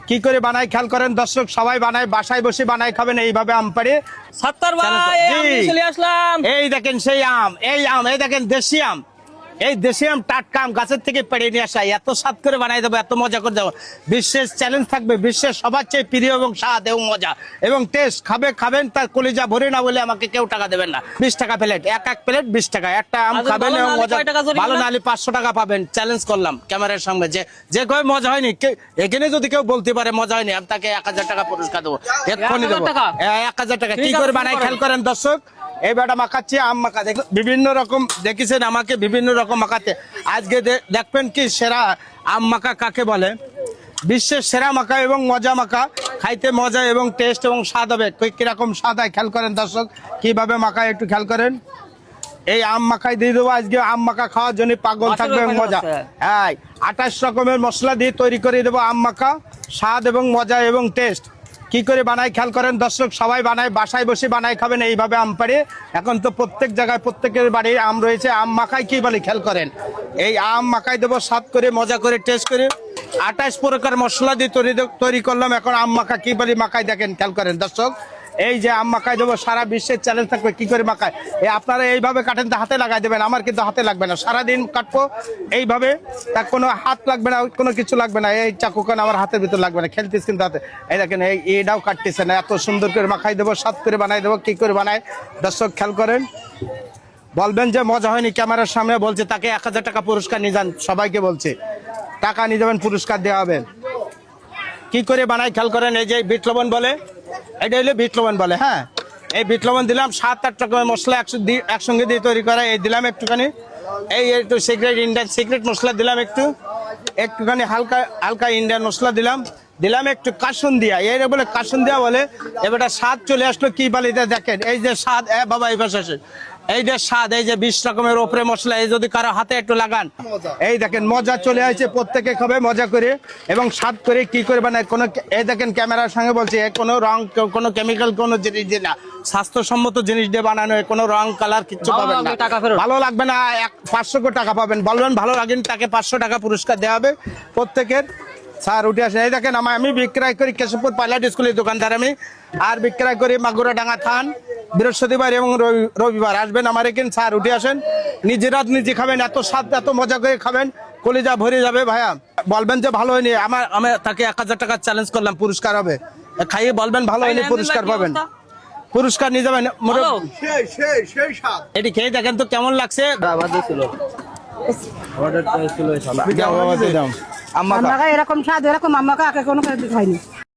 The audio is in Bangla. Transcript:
কি করে বানাই খেয়াল করেন দর্শক, সবাই বানায়, বাসায় বসে বানাই খাবেন এইভাবে আম পাড়ে। সত্তর ভাই চলে আসলাম। এই দেখেন সেই আম, এই দেখেন দেশি আম, এই দেশি আম টাটকা আম গাছের থেকে পেড়ে নিয়ে আসা, এত স্বাদ করে বানাই দেবো, এত মজা করে দেবো। বিশেষ চ্যালেঞ্জ থাকবে, বিশ্বের সবার চেয়ে প্রিয় এবং স্বাদ এবং মজা এবং টেস্ট। খাবেন তার কলিজা ভরে না বলে আমাকে কেউ টাকা দেবেন না। 20 টাকা প্লেট, এক প্লেট 20 টাকা। একটা আম খাবেন এবং মজা, ভালো না হলে 500 টাকা পাবেন। চ্যালেঞ্জ করলাম ক্যামেরার সঙ্গে, যে কয় মজা হয়নি, এখানে যদি কেউ বলতে পারে মজা হয়নি, আমি তাকে 1000 টাকা পুরস্কার দেবো, এক্ষুনি দেবো। 1000 টাকা। কি করে বানাই খেয়াল করেন দর্শক, এই বেটা মাখাচ্ছি আম মাখা, বিভিন্ন রকম দেখেছেন আমাকে বিভিন্ন রকম মাখাতে। আজকে দেখবেন কি সেরা আম মাখা কাকে বলে, বিশ্বের সেরা মাখা এবং মজা মাখা, খাইতে মজা এবং টেস্ট এবং স্বাদ হবে। কিরকম স্বাদ হয় খেয়াল করেন দর্শক, কিভাবে মাখায় একটু খেয়াল করেন। এই আম মাখাই দিয়ে দেবো আজকে, আম মাখা খাওয়ার জন্য পাগল থাকবে এবং মজা। হ্যাঁ, 28 রকমের মশলা দিয়ে তৈরি করে দেবো আম মাখা, স্বাদ এবং মজা এবং টেস্ট। কি করে বানাই খেয়াল করেন দর্শক, সবাই বানায়, বাসায় বসে বানাই খাবেন এইভাবে আম পাড়ে। এখন তো প্রত্যেক জায়গায় প্রত্যেকের বাড়ি আম রয়েছে। আম মাখাই কি বলে খেয়াল করেন, এই আম মাখাই দেবো স্বাদ করে, মজা করে, টেস্ট করে। 28 প্রকার মশলা দিয়ে তৈরি করলাম এখন আম মাখা। কি বলে মাখাই দেখেন খেয়াল করেন দর্শক, এই যে আম মাখাই দেবো, সারা বিশ্বের চ্যালেঞ্জ থাকবে কি করে মাখায়। আপনারা এইভাবে কাটেন তো হাতে লাগাই দেবেন, আমার কিন্তু হাতে লাগবে না, সারাদিন কাটবো এইভাবে, তা কোনো হাত লাগবে না, কোনো কিছু লাগবে না। এই চাকুখান আমার হাতের ভিতর লাগবে না, খেলতেছ কিন্তু হাতে। এই দেখেন এইটাও কাটতেছে না, এত সুন্দর করে মাখাই দেবো, স্বাদ করে বানাই দেবো। কি করে বানায় দর্শক খেয়াল করেন, বলবেন যে মজা হয়নি, ক্যামেরার সামনে বলছে তাকে 1000 টাকা পুরস্কার নিয়ে যান, সবাইকে বলছে টাকা নিয়ে যাবেন, পুরস্কার দেওয়া হবে। কি করে বানাই খেয়াল করেন, এই যে বিট লবণ বলে, এটা হলো বিট লবণ বলে। হ্যাঁ, এই বিট লবণ দিলাম, 7-8 রকমের মশলা একসঙ্গে দিয়ে তৈরি করা। এই দিলাম একটুখানি, এই একটু ইন্ডিয়ান সিক্রেট মশলা দিলাম, একটুখানি হালকা ইন্ডিয়ান মশলা দিলাম একটু কাসুন দিয়া, এই বলে কাসুন দিয়া বলে। এবার স্বাদ চলে আসলো কি বলে, এটা দেখেন এই যে স্বাদ, বাবা এই পাশে আসে, এই যে স্বাদ, এই যে 20 রকমের ওপরে মশলা, এই যদি কারো হাতে একটু লাগান, এই দেখেন মজা চলে আসছে। প্রত্যেকে খাবে মজা করে এবং স্বাদ করে। কি করে বানায় কোনো, এই দেখেন ক্যামেরার সঙ্গে বলছে, কোনো রং, কোনো কেমিক্যাল, কোনো জিনিস দিয়ে না, স্বাস্থ্যসম্মত জিনিস দিয়ে বানানো, কোনো রং কালার কিচ্ছু পাবেন না। ভালো লাগবে না 500 টাকা পাবেন, বলবেন ভালো লাগেনি, তাকে 500 টাকা পুরস্কার দেওয়া হবে প্রত্যেকের। স্যার উঠে আসেন। এই দেখেন আমি বিক্রয় করি কেশবপুর পাইলট স্কুলের দোকানদার আমি, আর বিক্রয় করি মাগুরাডাঙ্গা থান। বৃহস্পতিবার এবং রবিবার আসবেন আমার এখানে। স্যার উঠে আসেন, নিজে খাবেন, এত স্বাদ, এত মজা করে খাবেন, কলিজা ভরে যাবে। ভাইয়া বলবেন যে ভালো হয়নি, আমি তাকে 1000 টাকা চ্যালেঞ্জ করলাম, পুরস্কার হবে। খাইয়ে বলবেন ভালো হয়নি, পুরস্কার পাবেন, পুরস্কার নিয়ে যাবেন। এটি খেয়ে দেখেন তো কেমন লাগছে। এরকম স্বাদ, এরকম আম্মাকে আগে কোনো খাইনি।